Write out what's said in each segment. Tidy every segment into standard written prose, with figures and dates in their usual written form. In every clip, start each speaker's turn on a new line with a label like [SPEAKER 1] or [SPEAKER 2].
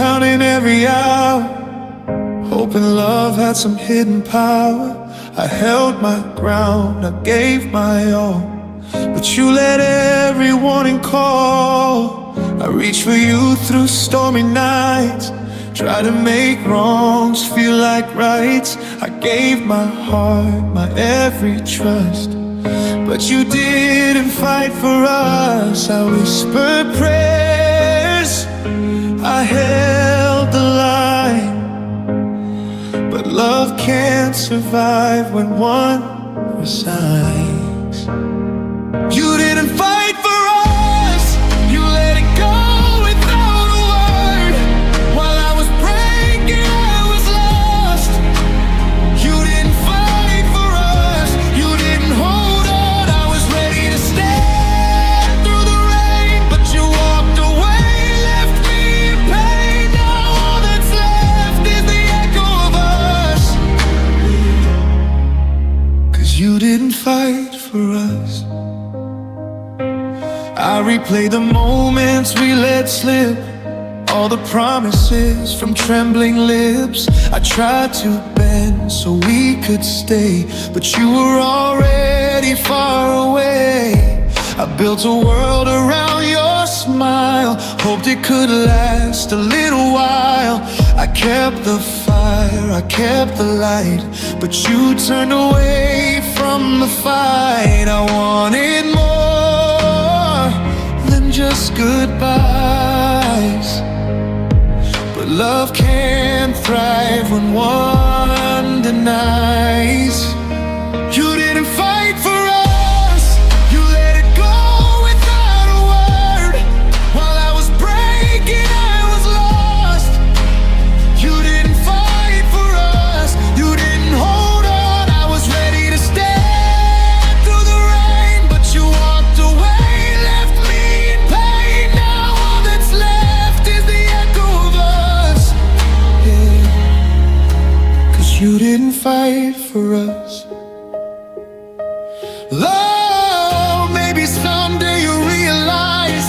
[SPEAKER 1] counting every hour, hoping love had some hidden power. I held my ground, I gave my all, but you let every warning call. I reached for you through stormy nights, try to make wrongs feel like rights. I gave my heart, my every trust, but you didn't fight for us. I whispered prayers, I held the line, but love can't survive when one resigns. You didn't fight for us, you let it go without a word. While I was breaking, I was lost. You didn't fight for us, you didn't hold on. I was ready to stand through the rain, but you walked away, left me in pain. Now all that's left is the echo of us, 'cause you didn't fight for us. I replay the moments we let slip, all the promises from trembling lips. I tried to bend so we could stay, but you were already far away. I built a world around your smile, hoped it could last a little while. I kept the fire, I kept the light, but you turned away from the fight. I wanted more than just goodbyes, but love can't thrive when one denies. You didn't fight for us, you let it go without a word. While I was breaking, I was lost. You didn't fight for us, you didn't hold on. I was ready to stand through the rain, but you walked away, left me in pain. Now all that's left is the echo of us, yeah. 'Cause you didn't fight for us. Love, maybe someday you'll realize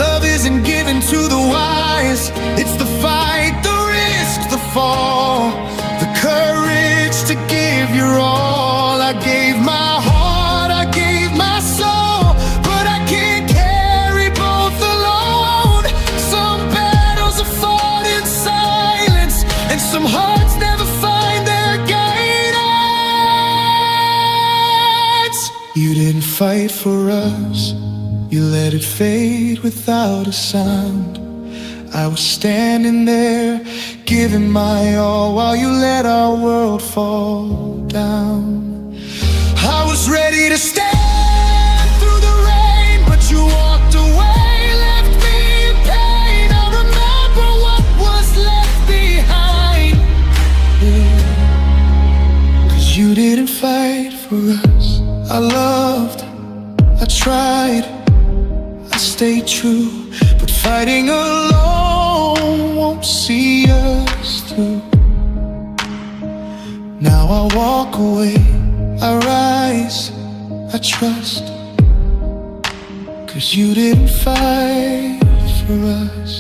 [SPEAKER 1] love isn't given to the wise. It's the fight, the risk, the fall, the courage to give your all. I gave my heart, I gave my soul, but I can't carry both alone. Some battles are fought in silence, and some hearts never find their guidance. You didn't fight for us, you let it fade without a sound. I was standing there, giving my all, while you let our world fall down. I was ready to stand through the rain, but you walked away, left me in pain. I remember what was left behind, yeah. 'Cause you didn't fight for us. I loved, I tried, I stayed true, but fighting alone won't see us through. Now I walk away, I rise, I trust, 'cause you didn't fight for us.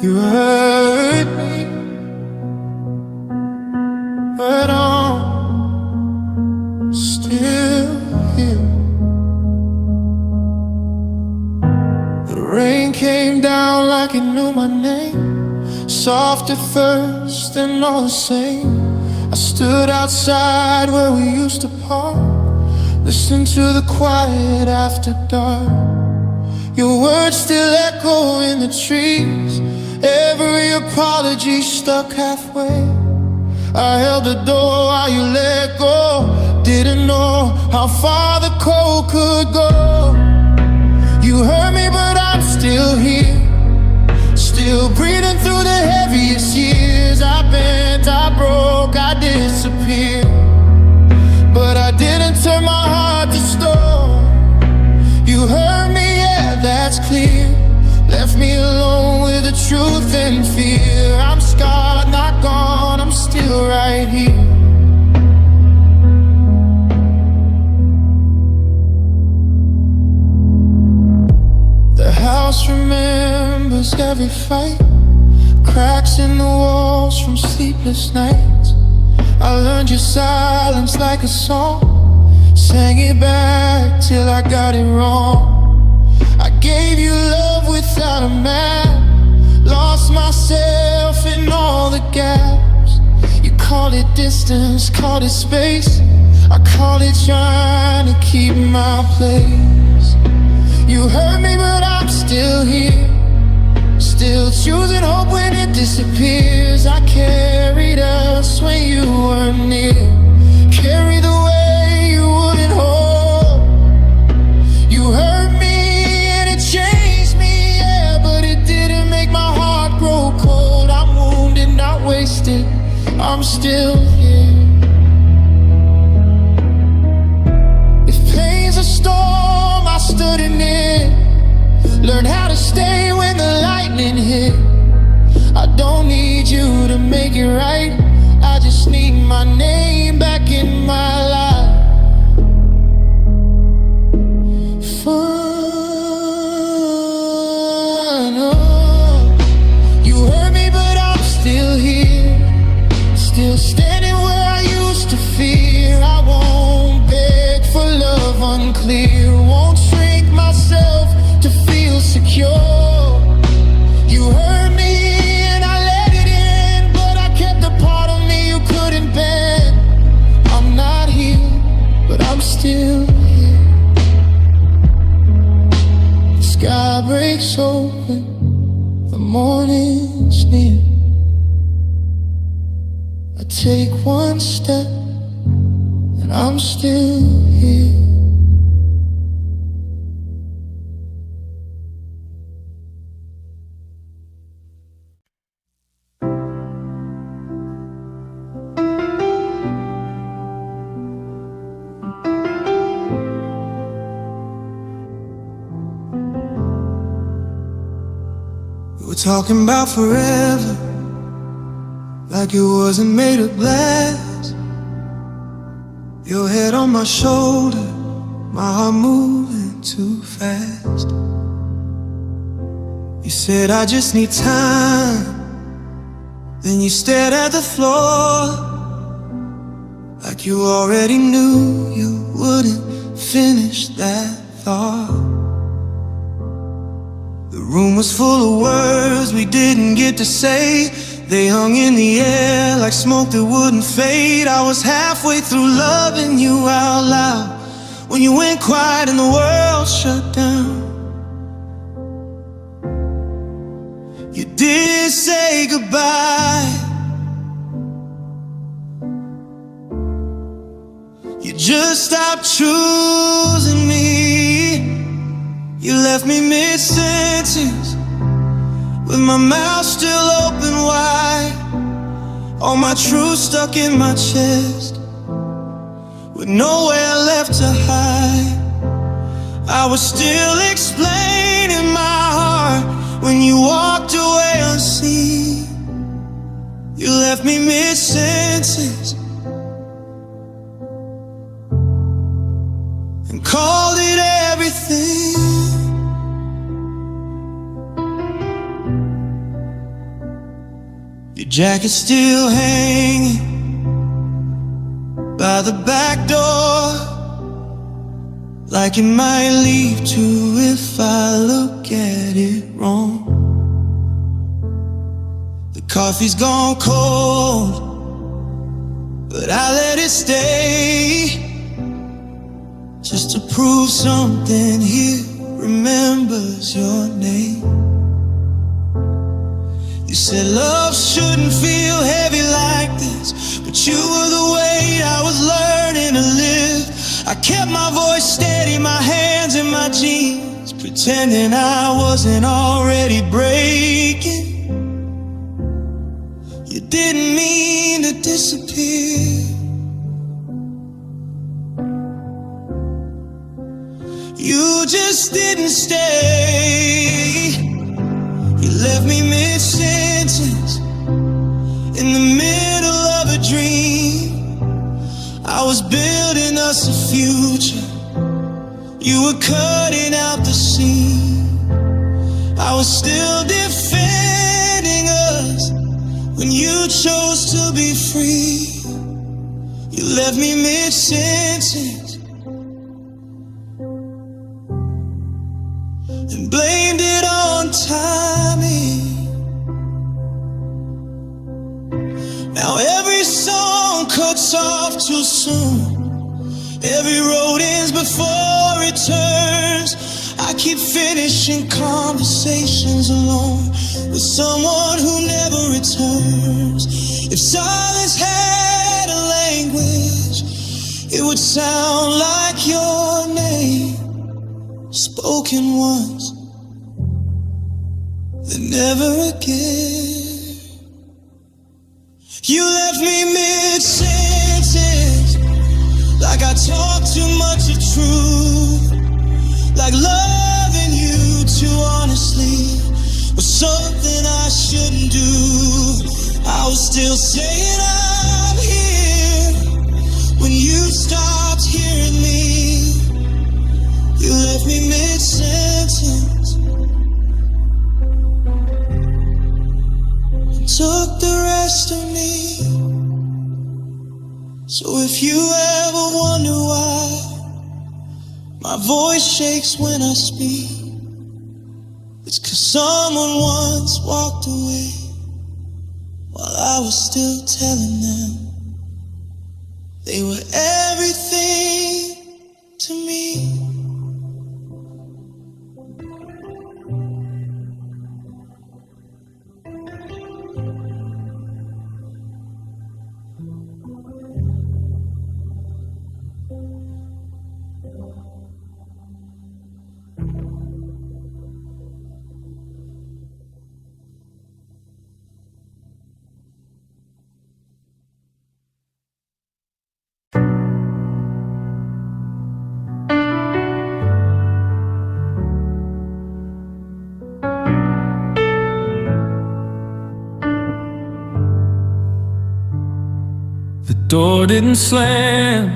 [SPEAKER 1] You hurt me, but I'm still here. The rain came down like it knew my name, soft at first and all the same. I stood outside where we used to park, listening to the quiet after dark. Your words still echo in the trees, every apology stuck halfway. I held the door while you let go, didn't know how far the cold could go. You hurt me, but I'm still here, still breathing through the heaviest years. I bent, I broke, I disappeared, but I didn't turn my heart to stone. house remembers every fight, cracks in the walls from sleepless nights. I learned your silence like a song, sang it back till I got it wrong. I gave you love without a map, lost myself in all the gaps. You called it distance, called it space, I call it trying to keep my place. You hurt me but I'm still here, still choosing hope when it disappears. I carried us when you weren't near, carried the way you wouldn't hold. You hurt me and it changed me, yeah, but it didn't make my heart grow cold. I'm wounded, not wasted, I'm still here. If pain's a storm, I stood in it, learned how to stay when the lightning hit. I don't need you to make it right, I just need my name back in my life. Fun, oh. You hurt me but I'm still here, still standing where I used to fear. I won't beg for love unclear, won't shrink myself to feel secure. You hurt me and I let it in, but I kept the part of me you couldn't bend. I'm not here, but I'm still here. The sky breaks open, the morning's near. I take one step and I'm still here. We were talking about forever, like it wasn't made of glass. Your head on my shoulder, my heart moving too fast. You said I just need time, then you stared at the floor, like you already knew you wouldn't finish that thought. The room was full of words we didn't get to say, they hung in the air like smoke that wouldn't fade. I was halfway through loving you out loud when you went quiet and the world shut down. You didn't say goodbye, you just stopped choosing me. You left me mid-sentence with my mouth still open wide, all my truth stuck in my chest with nowhere left to hide. I was still explaining my heart when you walked away unseen. You left me mid-sentence and called it everything. Your jacket's still hanging by the back door, like it might leave too if I look at it wrong. The coffee's gone cold, but I let it stay, just to prove something here remembers your name. You said love shouldn't feel heavy like this, but you were the weight I was learning to live. I kept my voice steady, my hands in my jeans, pretending I wasn't already breaking. You didn't mean to disappear, you just didn't stay. You left me mid-sentence in the middle of a dream. I was building us a future, you were cutting out the scene. I was still defending us when you chose to be free. You left me mid-sentence and blamed it on timing. Now every song cuts off too soon. Every road ends before it turns. I keep finishing conversations alone with someone who never returns. If silence had a language, it would sound like your name, spoken once, then never again. You left me mid-sentence, like I talked too much of truth, like loving you too honestly was something I shouldn't do. I was still saying I'm here when you stopped hearing me. You left me mid-sentence and took the rest of me. So if you ever wonder why my voice shakes when I speak, it's 'cause someone once walked away while I was still telling them they were everything to me. The door didn't slam,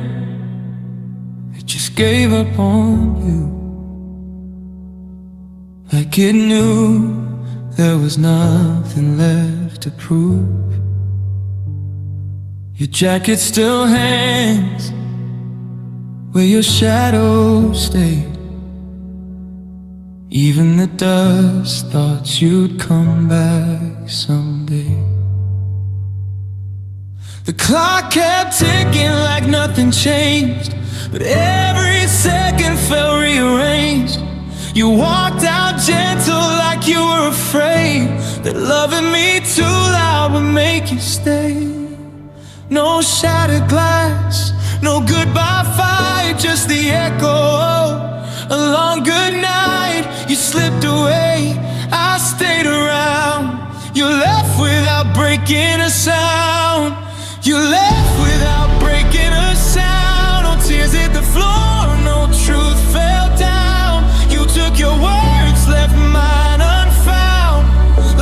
[SPEAKER 1] it just gave up on you. Like it knew there was nothing left to prove. Your jacket still hangs where your shadow stayed. Even the dust thought you'd come back someday. The clock kept ticking like nothing changed, but every second felt rearranged. You walked out gentle like you were afraid that loving me too loud would make you stay. No shattered glass, no goodbye fight, just the echo of a long good night. You slipped away, I stayed around. You left without breaking a sound. You left without breaking a sound. No tears hit the floor, no truth fell down. You took your words, left mine unfound.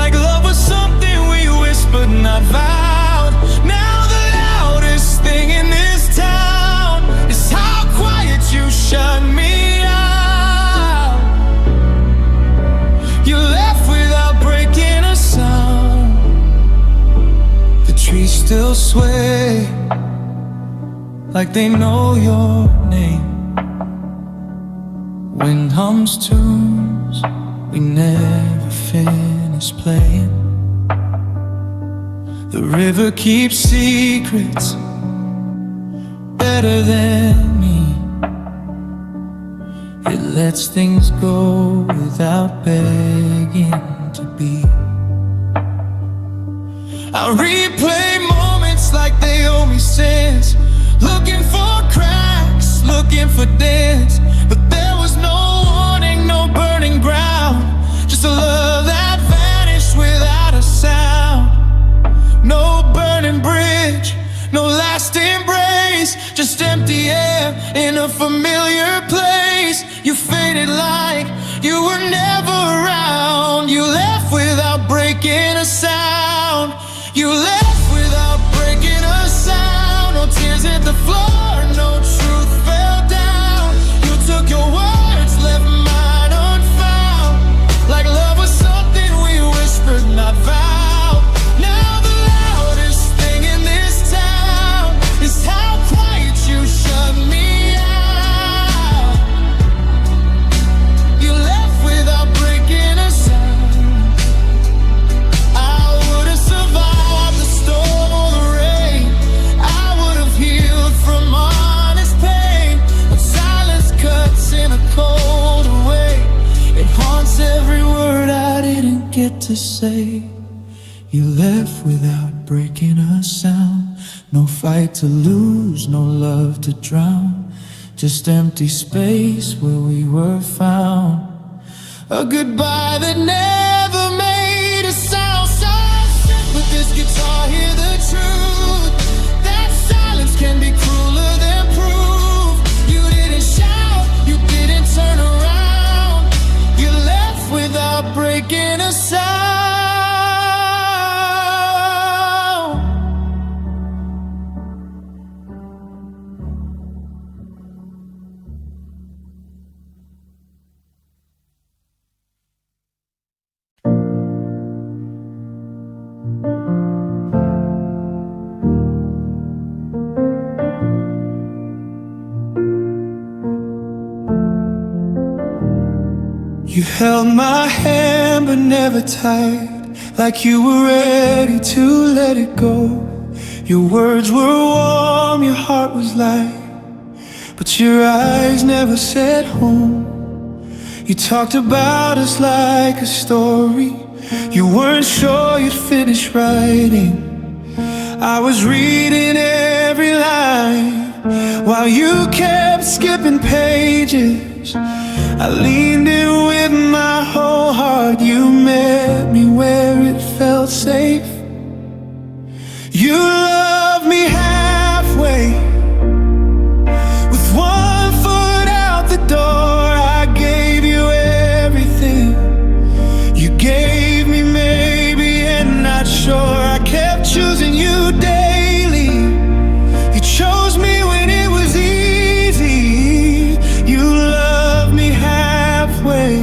[SPEAKER 1] Like love was something we whispered, not vowed. Now the loudest thing in this town is how quiet you shut me out. You left without breaking a sound. The trees still sway like they know your name. Wind hums tunes we never finish playing. The river keeps secrets better than me. It lets things go without begging to be. I replay moments like they owe me sense, looking for cracks, looking for dents. But there was no warning, no burning ground, just a love that vanished without a sound. No burning bridge, no last embrace, just empty air in a familiar place. You faded like you were never around. You left without breaking a sound. You left without breaking a sound. No tears hit the floor, no truth fell down. You took your words, left mine unfound. Like love was voices say you left without breaking a sound. No fight to lose, no love to drown, just empty space where we were found. A goodbye that never made a sound. So with this guitar, hear the truth, that silence can be crueler than proof. You didn't shout, you didn't turn around, you left without breaking a sound. You held my hand but never tight, like you were ready to let it go. Your words were warm, your heart was light, but your eyes never said home. You talked about us like a story you weren't sure you'd finish writing. I was reading every line while you kept skipping pages. I leaned in with my whole heart. You met me where it felt safe. You loved me halfway, with one foot out the door. I gave you everything. You gave me maybe and not sure. I kept choosing you daily. You chose me when it was easy. You loved me halfway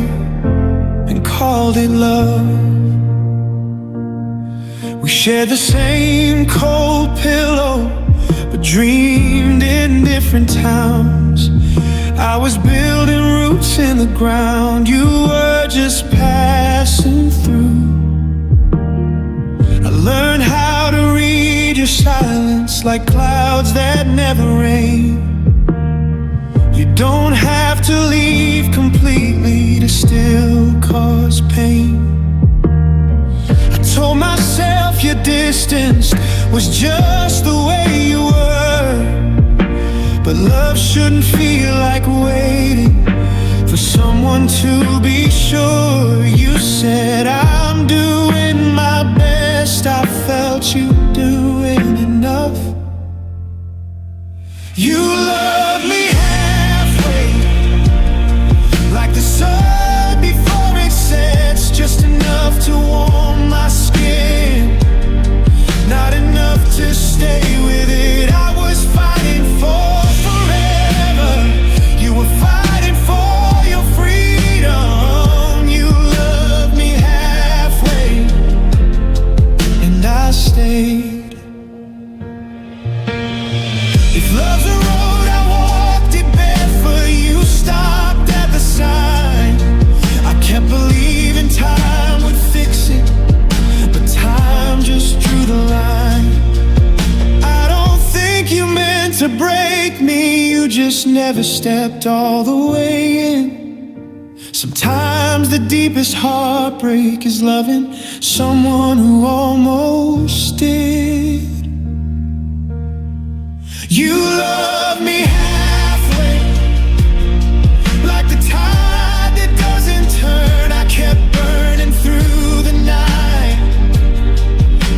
[SPEAKER 1] and called it love. We shared the same cold pillow, but dreamed in different towns. I was building roots in the ground, you were just passing through. I learned how to read your silence like clouds that never rain. You don't have to leave completely to still cause pain. I told myself your distance was just the way you were, but love shouldn't feel like waiting for someone to be sure. You said I'm doing my best, I felt you doing enough. You love me halfway, like the sun before it sets, just enough to warm my skin, not enough to stay with it. I was fighting for forever, you were fighting for your freedom. You loved me halfway, and I stayed. If love's a road, I walked it barefoot. You stopped at the sign. I kept believing time would fix it, but time just drew the line. I don't think you meant to break me, you just never stepped all the way in. Sometimes the deepest heartbreak is loving someone who almost did. You love me halfway, like the tide that doesn't turn. I kept burning through the night.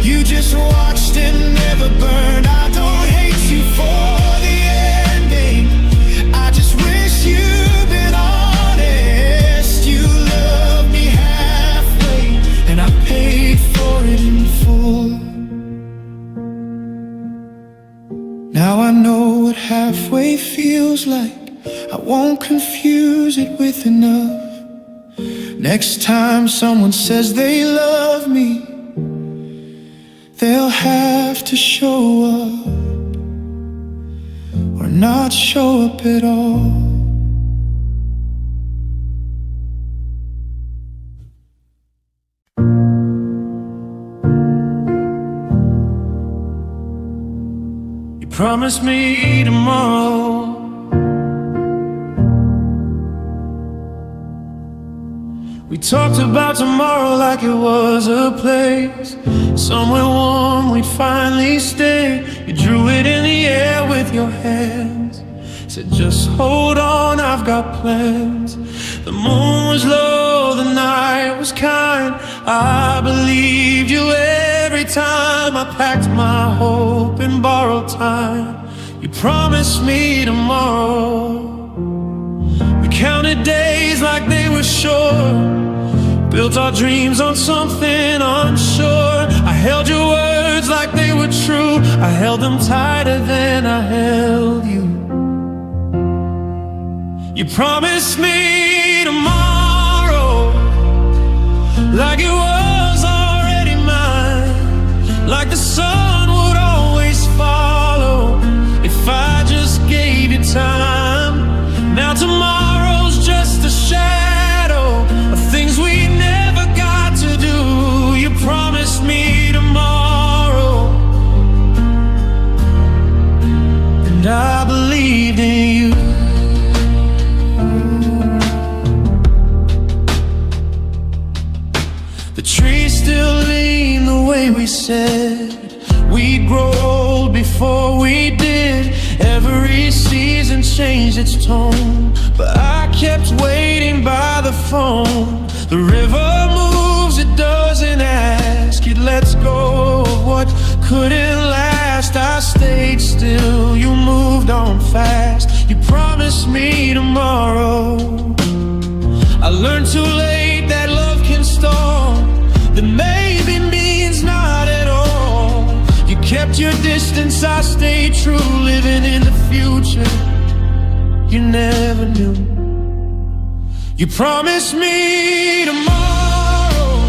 [SPEAKER 1] You just watched and never burned. I don't hate you for the ending, I just wish you'd been honest. You loved me halfway, and I paid for it in full. Now I know what halfway feels like, I won't confuse it with enough. Next time someone says they love me, they'll have to show up, or not show up at all. Promise me tomorrow We talked about tomorrow like it was a place, somewhere warm we'd finally stay. You drew it in the air with your hands, said just hold on, I've got plans. The moon was low, the night was kind. I believed you every time I packed my hope in borrowed time. You promised me tomorrow. We counted days like they were short, built our dreams on something unsure. I held your words like they were true, I held them tighter than I held you. You promised me tomorrow, like it was already mine, like the sun would always follow if I just gave you time. Now tomorrow's just a shadow of things we never got to do. You promised me tomorrow, and I believed in you. The trees still lean the way we said we'd grow old before we did. Every season changed its tone, but I kept waiting by the phone. The river moves, it doesn't ask, it lets go of what couldn't last. I stayed still, you moved on fast. You promised me tomorrow. I learned too late that love can stall, that maybe means not at all. You kept your distance, I stayed true, living in the future you never knew. You promised me tomorrow,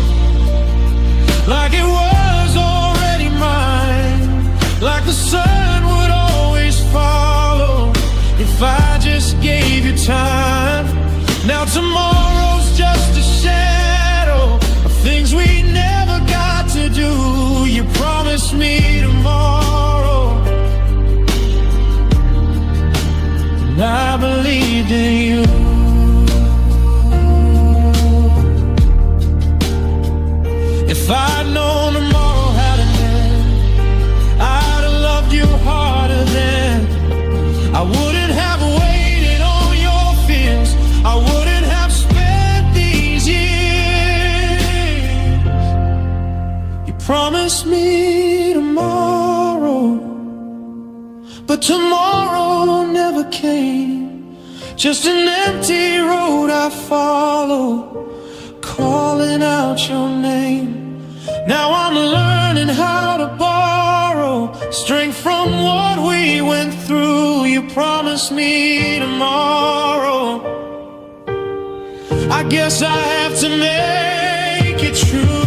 [SPEAKER 1] like it was already mine, like the sun would always follow if I just gave you time. Now tomorrow's just a shadow of things we never got to do. You promised me tomorrow, and I believed in you. If I'd known tomorrow had an end, I'd have loved you harder then. I wouldn't have waited on your fears, I wouldn't have spent these years. You promised me tomorrow, but tomorrow never came. Just an empty road I follow, calling out your name. Now I'm learning how to borrow strength from what we went through. You promised me tomorrow, I guess I have to make it true.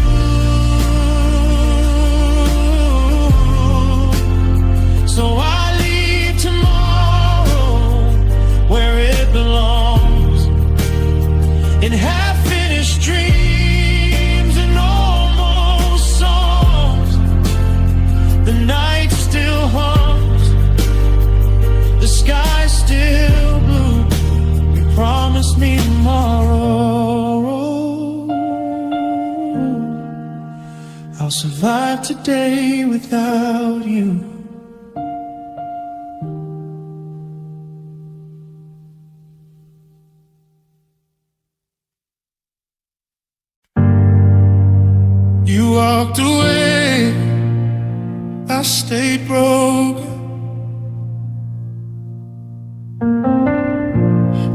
[SPEAKER 1] So I leave tomorrow where it belongs, in half-finished dreams and almost songs. The night still hums, the sky still blue. You promised me tomorrow. I'll survive today without you. You walked away, I stayed broken.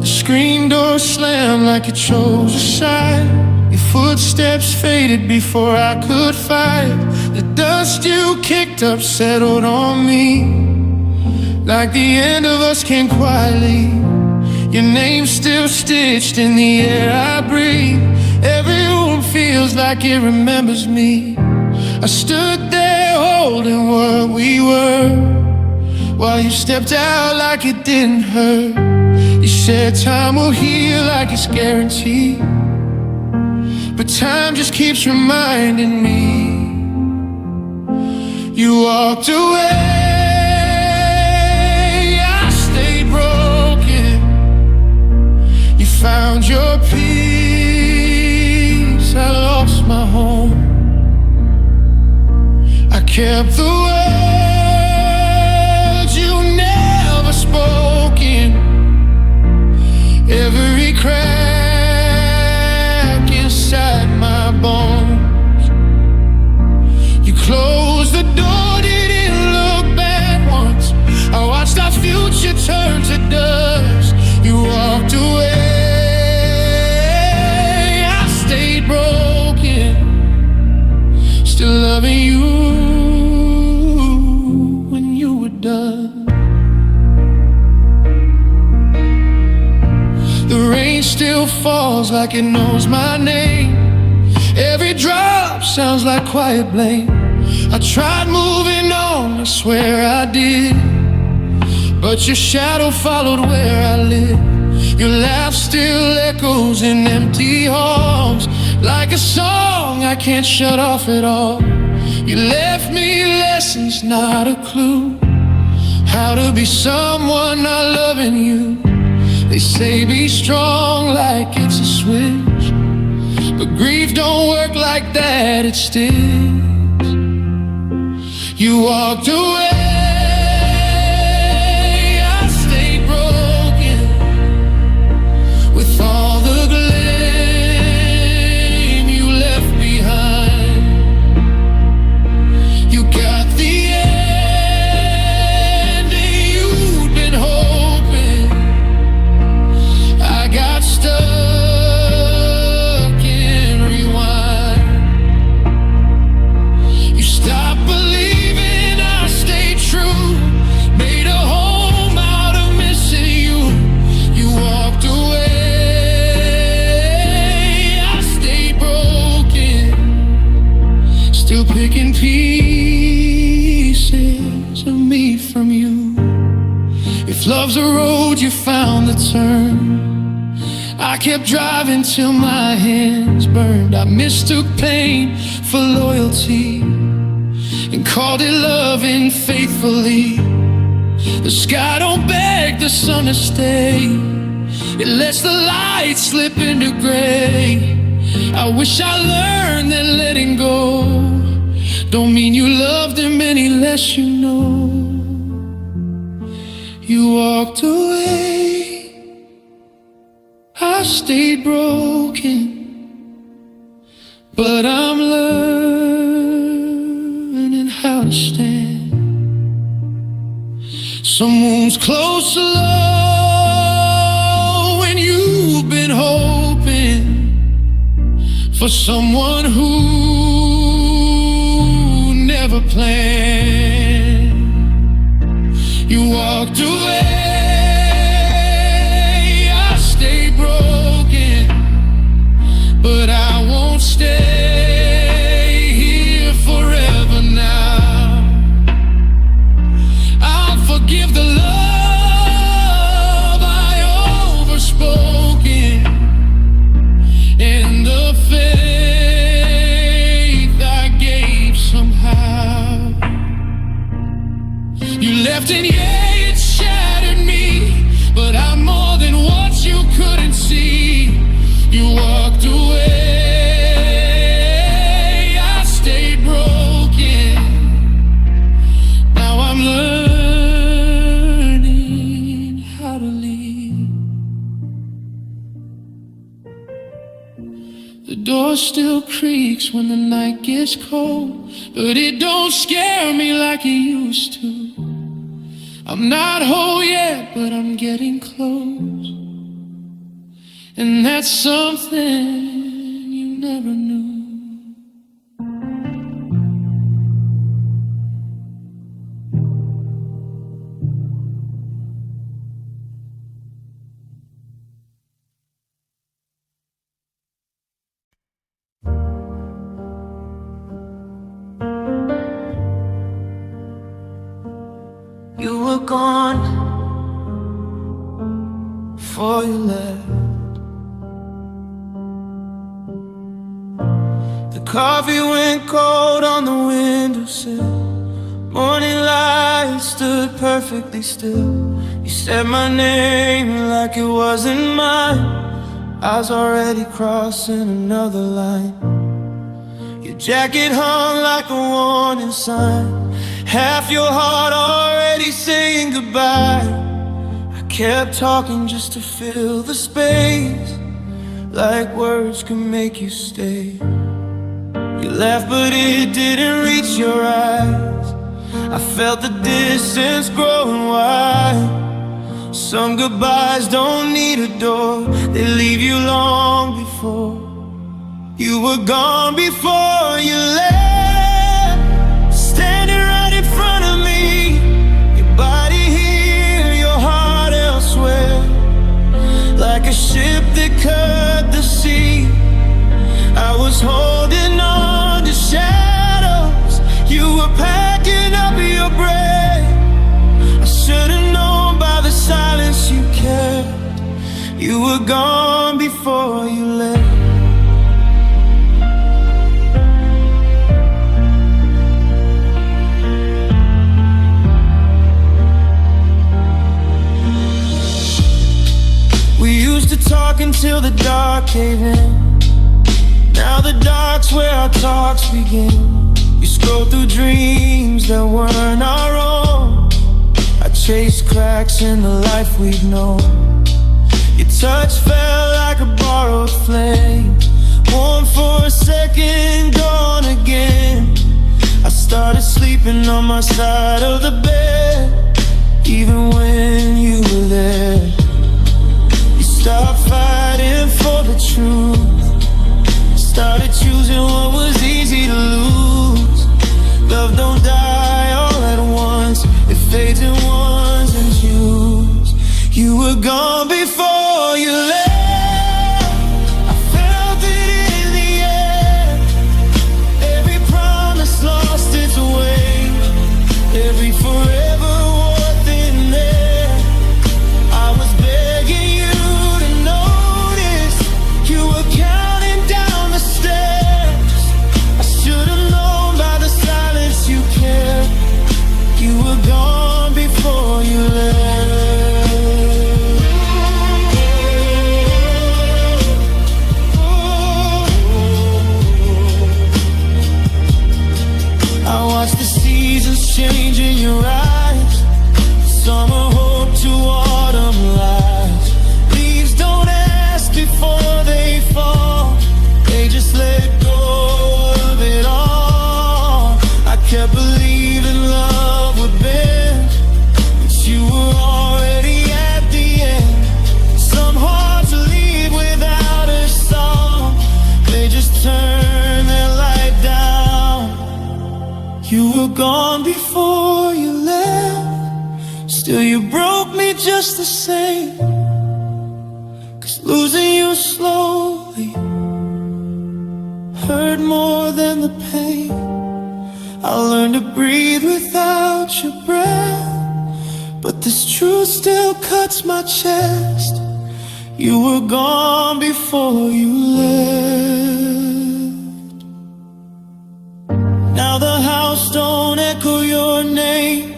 [SPEAKER 1] The screen door slammed like it chose a side. Your footsteps faded before I could fight. The dust you kicked up settled on me, like the end of us came quietly. Your name's still stitched in the air I breathe. Every room feels like it remembers me. I stood there holding what we were, while you stepped out like it didn't hurt. You said time will heal like it's guaranteed, but time just keeps reminding me. You walked away, I stayed broken. You found your peace kept the words you never spoken. Every crack inside my bones. You closed the door, didn't look back once. I watched our future turn to dust. You walked away, I stayed broken, still loving you when you were done. The rain still falls like it knows my name. Every drop sounds like quiet blame. I tried moving on, I swear I did, but your shadow followed where I live. Your laugh still echoes in empty halls, like a song I can't shut off at all. You left me lessons, not a clue, how to be someone not loving you. They say be strong like it's a switch, but grief don't work like that, it sticks. You walked away, I stayed broken, with all the blame you left behind. You got the ending you'd been hoping. I got stuck in rewind. You stopped believing I stayed true, made a home out of missing you. You walked away, I stayed broken, still picking pieces of me from you. If love's a road you found the turn, I kept driving till my hands burned. I mistook pain for loyalty and called it loving faithfully. The sky don't beg the sun to stay, it lets the light slip into gray. I wish I learned that letting go don't mean you loved him any less, you know. You walked away, I stayed broken, but I'm learning how to stand. Some wounds close to love when you've been hoping for someone who never planned. You walked away, I stayed broken, but I won't stay here forever now. I'll forgive the love I overspoken and the faith I gave somehow. You left and yeah, it shattered me, but I'm more than what you couldn't see. You walked away, I stayed broken. Now I'm learning how to leave. The door still creaks when the night gets cold, but it don't scare me like it used to. I'm not whole yet, but I'm getting close, and that's something you never knew. You were gone before you left. The coffee went cold on the windowsill. Morning light stood perfectly still. You said my name like it wasn't mine. I was already crossing another line. Your jacket hung like a warning sign, half your heart already saying goodbye. I kept talking just to fill the space, like words could make you stay. You laughed but it didn't reach your eyes. I felt the distance growing wide. Some goodbyes don't need a door, they leave you long before. You were gone before you left, standing right in front of me. Your body here, your heart elsewhere, like a ship that cut the sea. I was holding on to shadows, you were packing up your breath. I should've known by the silence you kept. You were gone before you left. We used to talk until the dark caved in. Now the dark's where our talks begin. You scroll through dreams that weren't our own. I chased cracks in the life we'd known. Your touch felt like a borrowed flame, warm for a second, gone again. I started sleeping on my side of the bed, even when you were there. You stopped fighting for the truth, started choosing what was easy to lose. Love don't die all at once, it fades in ones and twos. You were gone before you left, I felt it in the air. Every promise lost its way, every forever war thin there. I was begging you to notice, you were counting down the steps. I should've known by the silence you kept. You were gone before you left. I watched the seasons change in your eyes, summer hope to autumn lies. Leaves don't ask before they fall, they just let go of it all. I kept believing love would bend, but you were already at the end. Some hearts leave without a song, they just turn their light down. You were gone before you left, still you broke me just the same. Cause losing you slowly hurt more than the pain. I learned to breathe without your breath, but this truth still cuts my chest. You were gone before you left. Now the house don't echo your name,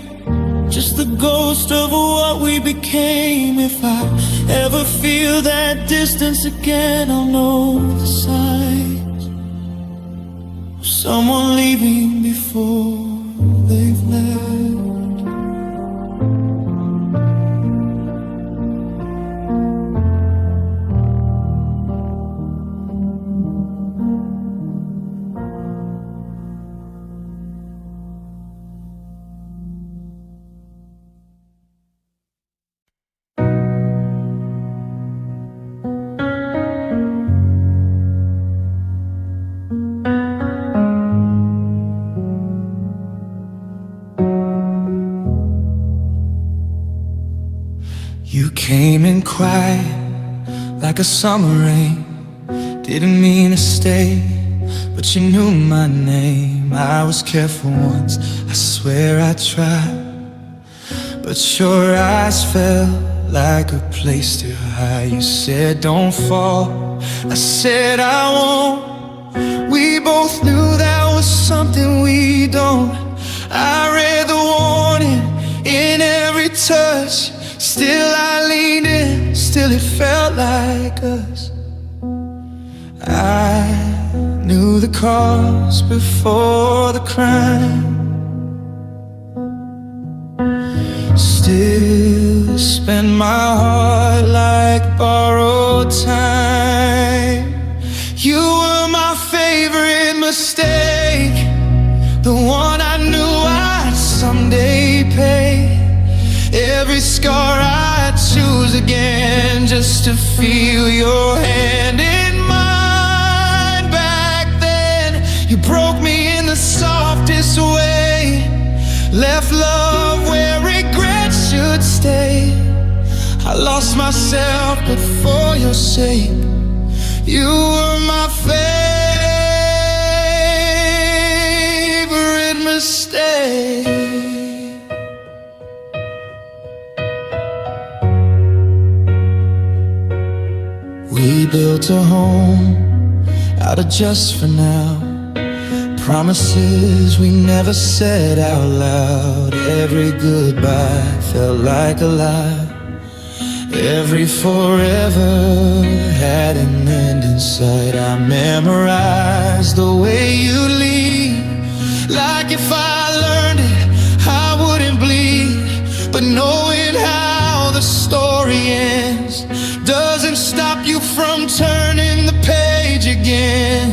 [SPEAKER 1] just the ghost of what we became. If I ever feel that distance again, I'll know the signs of someone leaving before they've left. You came in quiet, like a summer rain. Didn't mean to stay, but you knew my name. I was careful once, I swear I tried, but your eyes felt like a place to hide. You said don't fall, I said I won't. We both knew that was something we don't. I read the warning in every touch, still I leaned in, still it felt like us. I knew the cost before the crime. Still spend my heart like borrowed time. You were my favorite mistake, the one I knew I'd someday pay. Every scar I'd choose again just to feel your hand in mine. Back then, you broke me in the softest way, left love where regret should stay. I lost myself, but for your sake, you were my favorite mistake. We built a home out of just for now, promises we never said out loud. Every goodbye felt like a lie. Every forever had an end in sight. I memorized the way you leave, like if I learned it I wouldn't bleed. But knowing how the story ends doesn't stop you from turning the page again.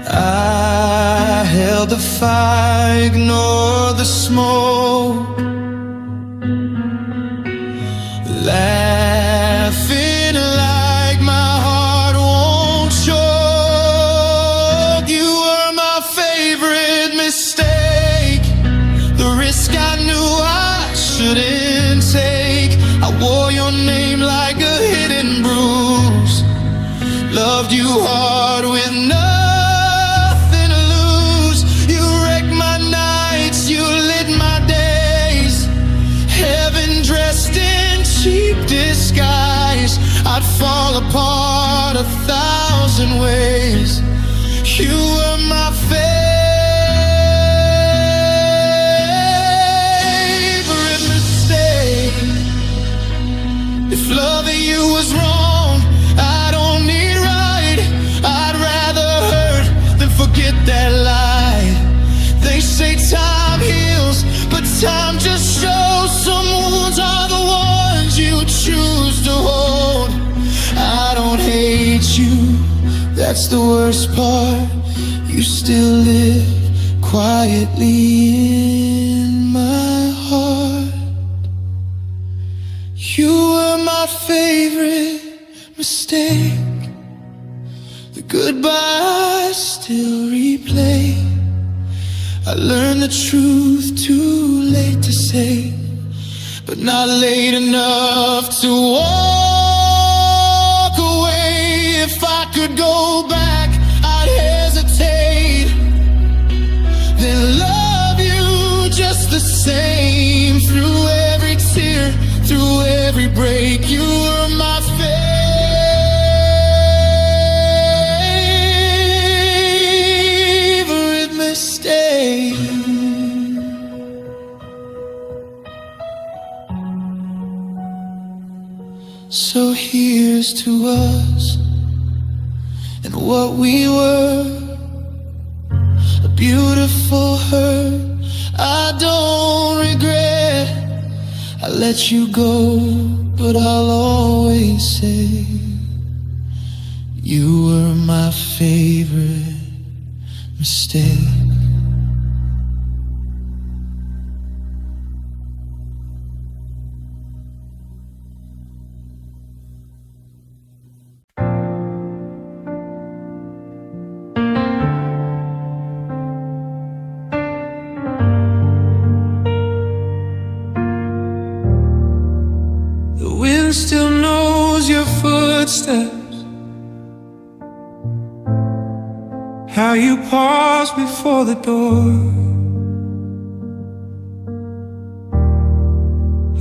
[SPEAKER 1] I held the fire, ignored the smoke, laughing like my heart won't choke. You were my favorite mistake, the risk I knew I shouldn't take. I wore your name like a hidden bruise, loved you hard with nothing to lose. You wrecked my nights, you lit my days, heaven dressed in cheap disguise. I'd fall apart 1,000 ways. You were my favorite mistake. If loving you was wrong, I don't need right. I'd rather hurt than forget that lie. They say time heals, but time just shows some wounds are the ones you choose to hold. I don't hate you, that's the worst part. You still live quietly in my heart. You were my favorite mistake, the goodbye I still replay. I learned the truth too late to say, but not late enough to walk away. If I could go back, I'd hesitate, then love you just the same. Through every tear, through every break, you were my favorite mistake. So here's to us and what we were, a beautiful hurt I don't regret. I let you go, but I'll always say you were my favorite mistake. The wind still knows your footsteps, how you pause before the door,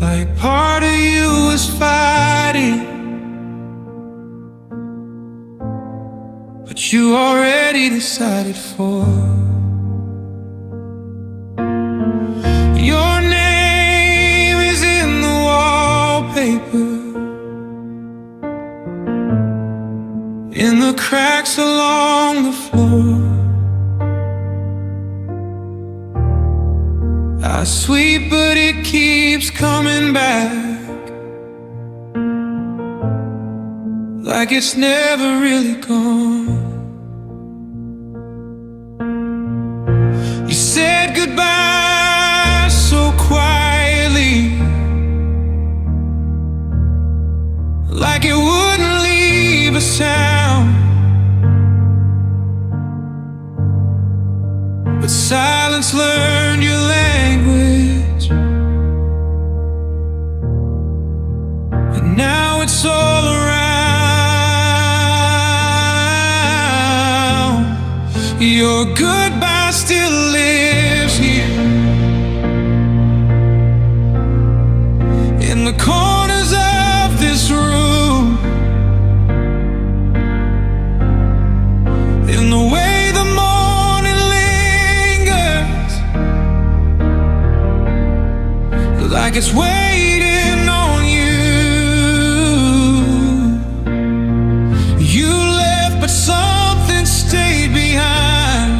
[SPEAKER 1] like part of you is fighting, but you already decided for. Your name is in the wallpaper, in the the cracks along the floor. I sweep, but it keeps coming back, like it's never really gone. You said goodbye so quietly, like it wouldn't leave a sound. But silence learned your language, and now it's all around. Your goodbye still lives here, in the corners of this room, in the way the morning lingers, like it's waiting on you. You left, but something stayed behind,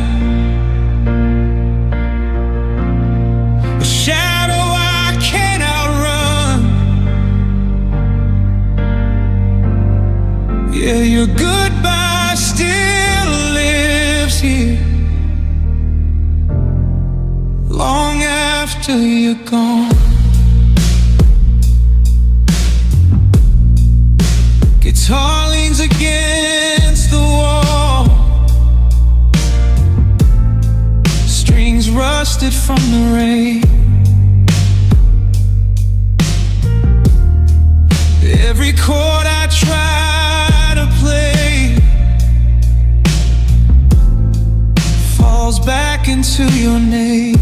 [SPEAKER 1] a shadow I can't outrun. Yeah, your goodbye still lives here, long after you're gone. Guitar leans against the wall, strings rusted from the rain. Every chord I try to play falls back into your name.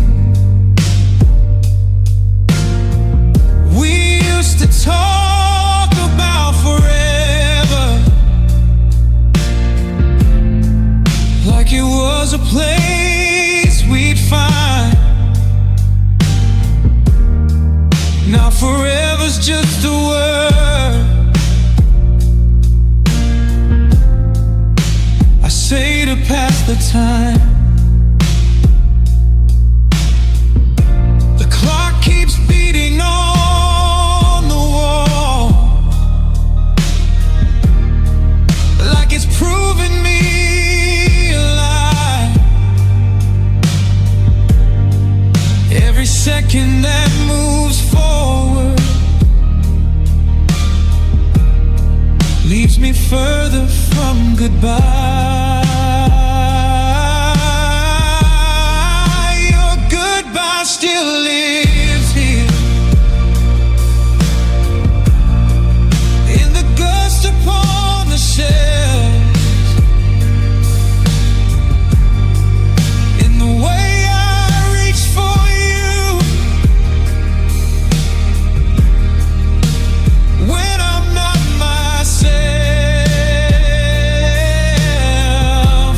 [SPEAKER 1] We used to talk about forever, like it was a place we'd find. Now forever's just a word I say to pass the time. The clock keeps beating on the wall, like it's proving me alive. Every second that moves forward leaves me further from goodbye. Your goodbye still lives here, in the gust upon the shelves, in the way I reach for you when I'm not myself.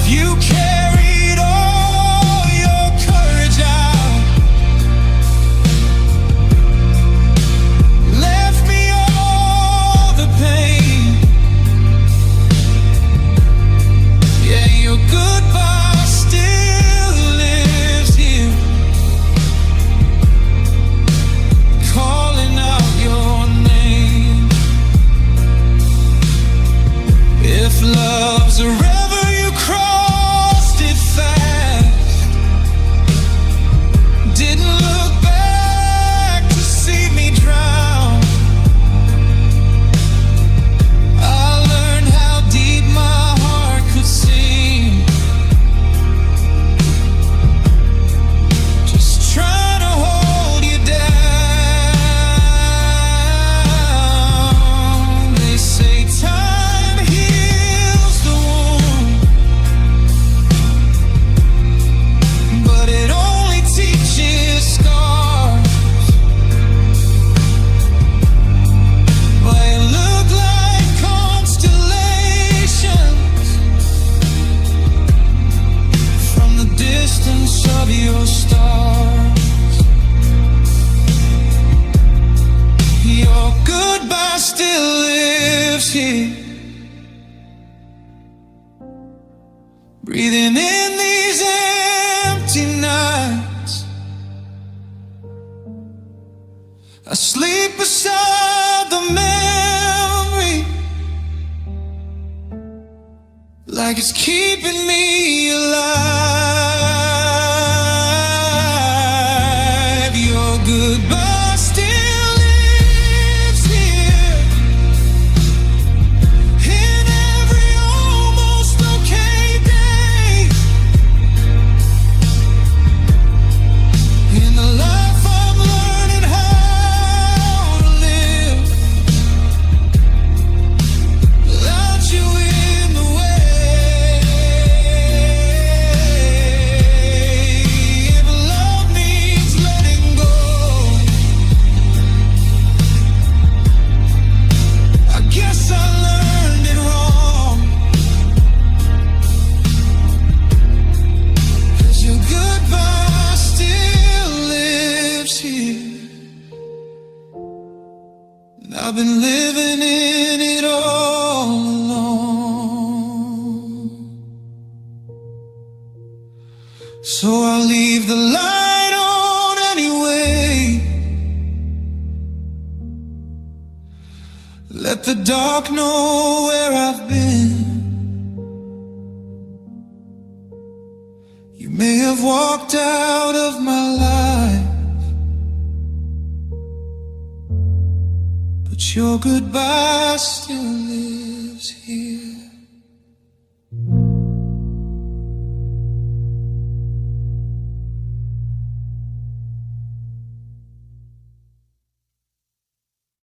[SPEAKER 1] You carried all your courage out, left me all the pain. Yeah, your goodbye still lives here, calling out your name. If love's a river, you crossed it fast, didn't look back to see me drown. I learned how deep my heart could sing, just trying to hold you down. They say time heals the wound, but it only teaches scars. But it looked like constellations from the distance of your stars. Your goodbye still lives here, breathing in these empty nights. I sleep beside the memory, like it's keeping me alive. Your goodbye still lives here, in every almost okay day, in the life I'm learning how to live, without you in the way. If love means letting go, I guess I learned it wrong, 'cause your goodbye still lives here, and I've been living in it all alone. So I'll leave the light on anyway, let the dark know where I've been. You may have walked out of my life, but your goodbye still lives here.